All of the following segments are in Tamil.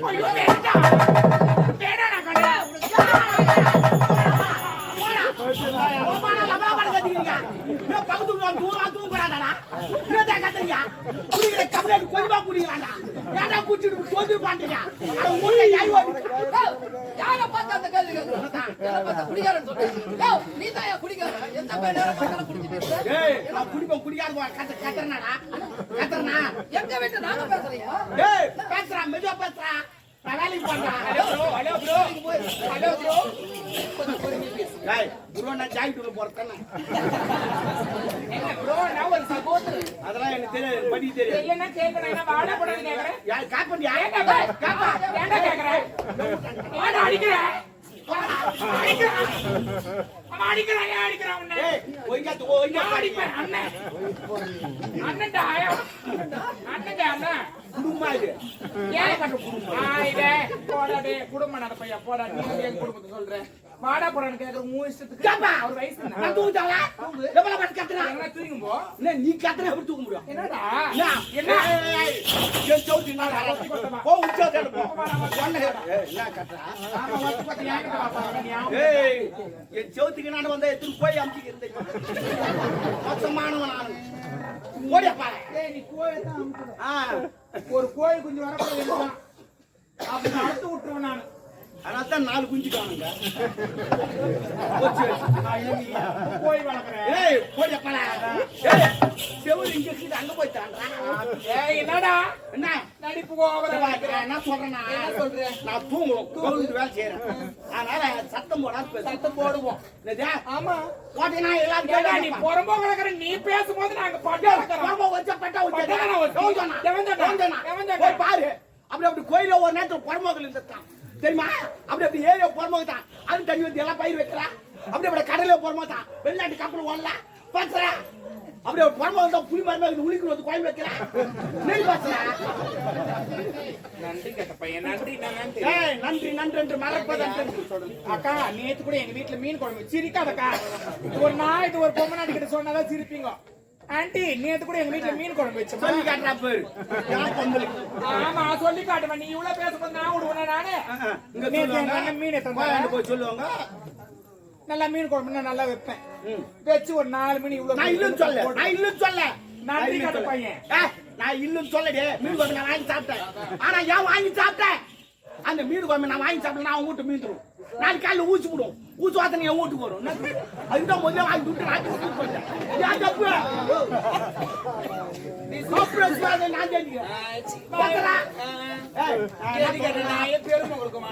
ஐயோ வேண்டாம் வேணாடா கண்ணா போடா லபா பட கட்டிங்க நீ பக்கத்துல வந்து தூங்கறாடா நீடா கட்டறியா குடிக்கிற கபல கொஞ்சமா குடிக்கறாடா ஏடா குடிச்சிட்டு சோது பாண்டியா அட மூணு யாய் ஓடி யார பார்த்த அந்த கேள்வி கேக்குறா யார பார்த்த குடிகாரன் சொல்றேன் டேய் நீ தாயா குடிகாரன் எந்த பேர பார்த்தாலும் குடிச்சிட்டு டேய் நான் குடிக்காத கட்டறனாடா கட்டறனா எங்க வீட்டு நாங்க பேசுறியா டேய் பேசுறா மெதுவா பேசுறா வேலைக்கு போறா ஹலோ ப்ரோ டேய் ப்ரோ நான் ஜாயிட்டுல போறேன் என்ன ப்ரோ நான் ஒரு சகோதரர் அதெல்லாம் எனக்கு தெரியாது படி தெரியாது என்ன கேக்குறேன் நான் வாடா போறேன்னு கேக்குறேன் யார் காப்பண்டியா காப்பா ஏன்டா கேக்குறேன் வாடா அடிக்கிறேன் அடிக்கிறான் உன்னை ஏய் ஒய்யா அடிப்பேன் அண்ணன் அண்ணன்டா அண்ணன் குடும்பமா இது ஏன் கண்டு குடும்பம் போடா டே குடும்பம் நட பையா போடா நீ என் குடும்பத்தை சொல்ற வாடா போறான்னு கேக்குற மூணு இஷ்டத்துக்கு கேப்பா அவர் வயசு நான் தூங்குறேன் எவ்வளவு பட் கத்துறா என்ன தூங்கும் போ என்ன நீ கத்துற எப்படி தூங்க முடியும் என்னடா என்ன ஏன் சௌத்தி நான் போ உச்சா போ என்ன கத்துறா ஏய் என் சௌத்திக்கு நான் வந்தா எதுக்கு போய் அம்மிக்கு இருந்தேன் மொத்தமானவன் நான் ஓடிப்பா ஏய் நீ கோயை தான் அமுக்குற ஒரு கோயில் குஞ்சு வரப்போகுது அப்படி அறுத்து விட்டுருவேன் நான் அதான் 4 குஞ்சு காணுங்க கோயில் வளர்க்குறேன் ஏய் ஓடிப்பா ஏய் செவுரு இங்க இருக்குது அங்க போய் தாண்டா ஏய் என்னடா என்ன நடிப்பு கோவர பாக்குறேன் என்ன சொல்றேன்னா என்ன சொல்றேன் நான் தூங்குறோம் வேலை செய்யறேன் அதனால சத்தம் போடாது சத்தம் போடுவோம் ஆமா போட்டீங்கன்னா எல்லாரும் நீ புறம்போ கிடக்குற நீ பேசும்போது நாங்க பட்டா வச்ச பட்டா பாரு அப்படி கோயில ஒரு நேரத்துல புறம்போகல் இருந்தான் தெரியுமா அப்படி ஏரியா புறம்போகத்தான் அது தண்ணி வந்து எல்லாம் பயிர் வைக்கலாம் அப்படி கடல புறம்போதான் வெளிநாட்டு கப்பல் ஓடல பாக்குறா அப்படி புறம்போகம் புளி மரம் உளிக்கு வந்து கோயில் வைக்கிறேன் நெல் பாசுறா நன்றி கேட்ட பையன் நன்றி நன்றி என்று மறப்பதன் அக்கா நேத்து கூட எங்க வீட்டுல மீன் குழம்பு சிரிக்காதக்கா ஒரு நாய் இது ஒரு பொம்மை நாட்டு கிட்ட சொன்னாதான் சிரிப்பீங்க ஆண்டி நேத்து கூட எங்க வீட்டுல மீன் குழம்பு வச்சு சொல்லி காட்டுறா பேரு ஆமா சொல்லி காட்டுவேன் நீ இவ்வளவு பேசும்போது நான் விடுவேன் நானு மீன் போய் சொல்லுவாங்க நல்லா மீன் குழம்பு நல்லா வைப்பேன் வச்சு ஒரு 4 மணி இவ்வளவு நான் இல்லன்னு சொல்ல நன்றி காட்டு பையன் நான் இல்லன்னு சொல்லடே மீன் குழம்பு நான் வாங்கி சாப்பிட்டேன் ஆனா ஏன் வாங்கி சாப்பிட்டேன் அந்த மீன் குழம்பு நான் வாங்கி சாப்பிட்டேன் நான் வீட்டு மீன் தரும் நாளைக்கு காலையில் ஊசி விடும் ஊசி வார்த்தை என் வீட்டுக்கு வரும் அதுதான் முதல்ல வாங்கி விட்டு நான் தப்பு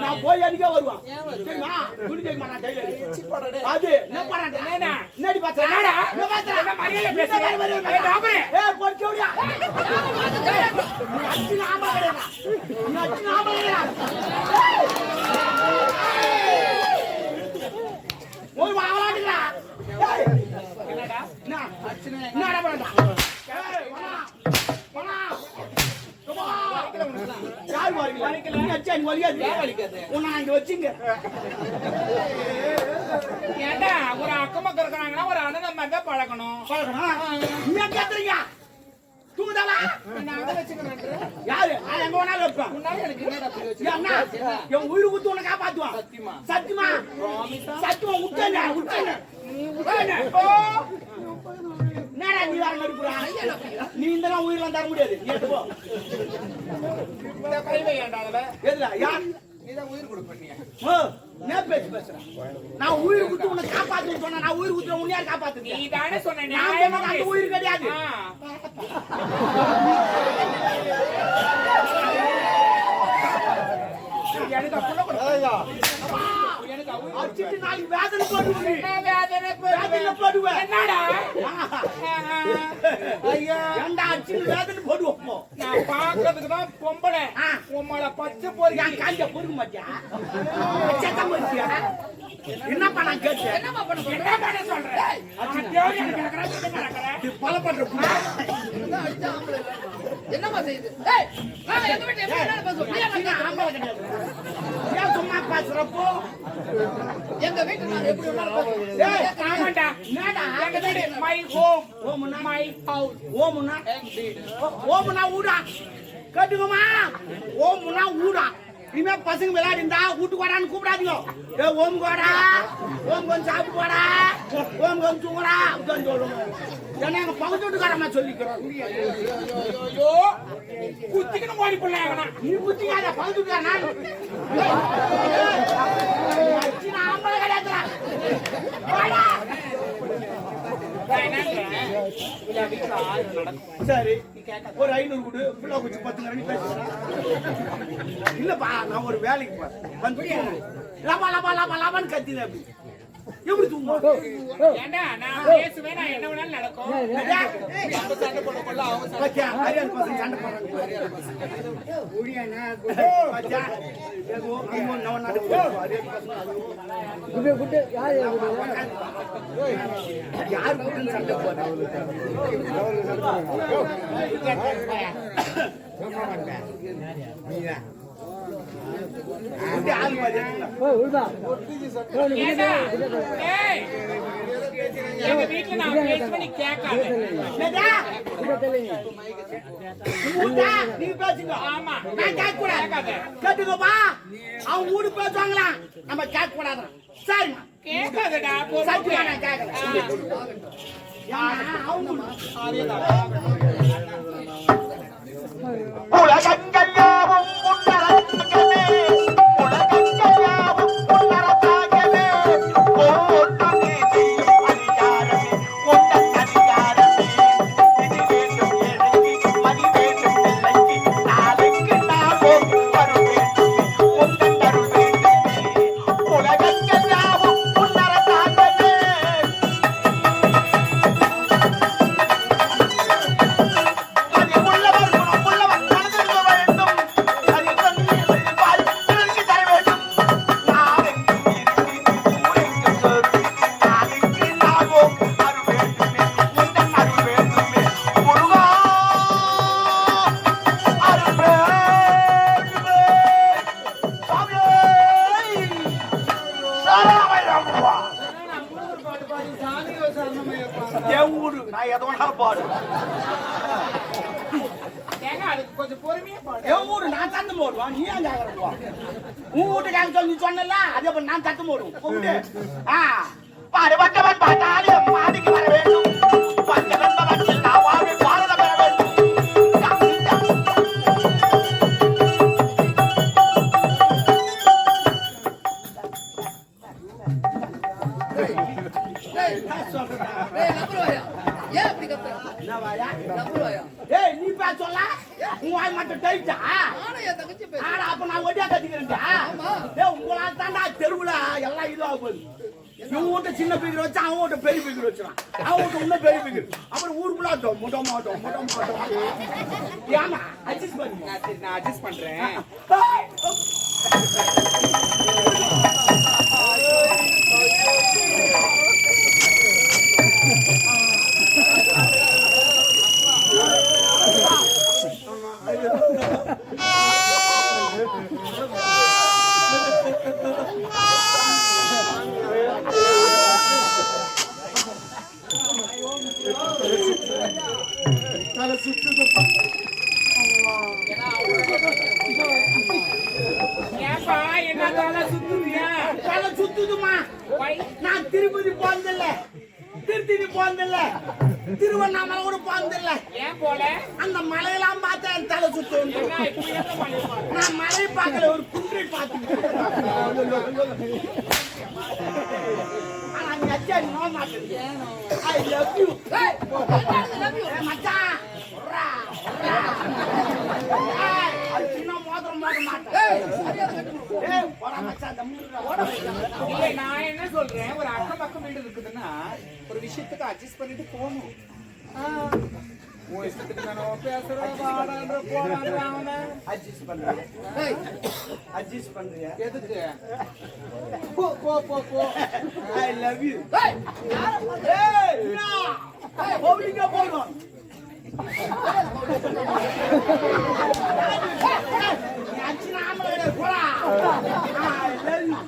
நான் போய் அடிக்க வருவான் அது என்ன பண்ணி ஒரு வாங்கலாட்டுங்களா என்னடா என்னடா பண்ணா ஏண்டா ஒரு அக்கம் பக்கம் இருக்கிறாங்கன்னா ஒரு அண்ணன் மாதிரி தான் பழக்கணும் தூங்குதாவா யாரு எங்க வேணாலும் வைப்பேன் என் உயிர் குத்து உன்னை காப்பாத்துவான் சத்தியமா சத்தியமா விட்டேன் என்னடா நீ வேற நடிப்புறா நீ இந்த உயிரெல்லாம் தர முடியாது நீ எடுத்து போ எதுல யார் நீதான் உயிர் கொடுப்பீங்க நான் பேசுறேன் நான் உயிர் குத்து உன்னை காப்பாத்துன்னு சொன்னா நான் உயிர் குத்துற உன்னை யார் காப்பாத்து நீ தானே சொன்ன அந்த உயிர் கிடையாது எனக்கு அடிச்சிட்டு நாளைக்கு வேதனை போடுவேன் என்னடா ஐயா ஏண்டா அடிச்சிட்டு வேதனை போடுவோம் நான் பாக்குறதுக்கு தான் பொம்பளை உம்மள பச்சை போறீங்க நான் காஞ்ச பொறுக்க மாட்டியா சத்தம் போறியா என்னப்பா நான் கேட்டேன் என்ன பண்ண சொல்றேன் பல பண்ற என்னமா செய்யுது எங்க வீட்டுல எப்படி பேசுவோம் ஆம்பளை கிடையாது ஏன் சும்மா பேசுறப்போ எங்க வீட்டுல நான் எப்படி ஆமாண்டா எங்க வீடு மை ஹோம் ஓமுன்னா மை ஹவுஸ் ஓமுன்னா ஓமுன்னா ஊடா கேட்டுக்கோமா ஓமுன்னா ஊடா இனிமே பசங்க விளையாடி இருந்தா வீட்டுக்கு வாடான்னு கூப்பிடாதீங்க. ஏ ஓம் கோடா, ஓம் கொஞ்சம் சாப்பிட்டு போடா, ஓம் கொஞ்சம் தூங்கடா அப்படின்னு சொல்லுவோம். ஏன்னா எங்க பக்கத்து வீட்டுக்காரமா சொல்லிக்கிறோம். ஐயோ குத்திக்கணும் ஓடி போடலாம். நீ குத்திக்காத பக்கத்து வீட்டுக்காரனா ஆம்பளை கிடையாதுடா. சரி ஒரு 500 கொடு, பிள்ளை குச்சி 10 ரூபாய் பேசுறேன். இல்லப்பா நான் ஒரு வேலைக்கு போறேன் வந்து லபா லபா லபா லபான்னு கத்தின அப்படி எப்படி தூங்க? ஏண்டா நான் பேசுவேன், நான் என்ன வேணாலும் நடக்கும். சண்டை போடுறோம்ல அவங்க ஹரியானா பசங்க சண்டை போடுறாங்க. யார் கூட்டு சண்டை போடுறாங்க? எங்க வீட்டுல நான் பேசுவேன், நீ கேட்காத. நீ பேசுங்க. ஆமா நான் கேட்க கூடாது. கேட்டுக்கோப்பா, அவங்க ஊடு பேசுவாங்களா, நம்ம கேட்க கூடாது. சரிம்மா கேட்காதடா. சத்தியமா நான் கேட்கல. உலகங்கள்யாவும் உன்னரங்கமே, உலகங்கள்யாவும் உன்னரத்தாகவே, ஒவ்வொன்று நீதியும் அதிகாரமே, உந்தன் அதிகாரமே. இது வேண்டும் எனக்கு, மதி வேண்டும் பிள்ளைக்கு, நாளைக்கு நாளும் வரும் வேண்டுமே, உந்தன் அருள் வேண்டுமே. உலகங்கள்யாவும் உன்னரத்தாகவே. என் ஊரு நான் எதை வேணாலும் பாடு. ஏங்க அதுக்கு கொஞ்சம் பொறுமையா பாடு. என் ஊரு நான் சத்தம் போடுவேன். நீ ஏன் கேட்கறப்பா? உன் வீட்டுக்காக சொல்லி நீ சொன்னல, அதே போல நான் சத்தம் போடுவேன். கூப்பிட்டு பாடுபட்டவன் பாட்டாளியம் மாடிக்கு வர வேண்டும். பஞ்சவன் பவனில் நான் வாழ்வில் பாரதம் பெற வேண்டும். ஏன் அப்படி கத்துற? நம்புவாயா? ஏய் நீ பேச சொல்ல, உன் வாய் மட்டும் டைட்டா? நானும் என் தங்கச்சி பேசுறேன். ஆனா அப்ப நான் ஒடியா கத்திக்கிறேன்டா. ஏய் உங்களால தான்டா தெருவுல எல்லாம் இதுவாக போகுது. இவன் வீட்டு சின்ன பீக்கர் வச்சு அவன் வீட்டு பெரிய பீக்கர் வச்சுறான். அவன் வீட்டு இன்னும் பெரிய பீக்கர். அப்புறம் ஊருக்குள்ள முட்டை மாட்டோம் முட்டை மாட்டோம். ஏமா அட்ஜஸ்ட் பண்ணு. நான் அட்ஜஸ்ட் பண்றேன். ஏப்பா என்ன தலை சுத்துறியா? தலை சுத்துதுமா. நான் திருப்பதி போனதில்ல, திருத்தணி போனதில்ல, திருவண்ணாமலை கூட போனதில்ல. ஏன் போல? அந்த மலையெல்லாம் பார்த்தா என் தலை சுத்தும். என்ன இப்படி என்ன பண்ணிருப்பாங்க? நான் மலை பார்க்கல, ஒரு குன்றை பார்த்துக்கிட்டேன். ஆனா நீ அச்சா நோ மாட்டேன். I love you. மச்சான் உர்ரா, உர்ரா. ஏய், அது சின்ன மோதிரம் போட மாட்டேன். ஏய், போடா மச்சான், தம்முடா, ஓட வைக்கலாம். இல்ல நான் என்ன சொல்றேன், ஒரு அக்கம் பக்கம் வீடு இருக்குதுன்னா ஒரு விஷயத்துக்கு அட்ஜஸ்ட் பண்ணிட்டு போகணும். உன் இஷ்டத்துக்கு நான் பேசுறேன், வாடான்ற போடான்ற அவனை அட்ஜஸ்ட் பண்றியா? அட்ஜஸ்ட் பண்றியா? எதுக்கு? போ போ போ போ. I love you. ஏய், என்ன? பவுலிங்கா போறோம். நீ அச்சினா ஆம்பளை கிடையாது, போடா. I love you.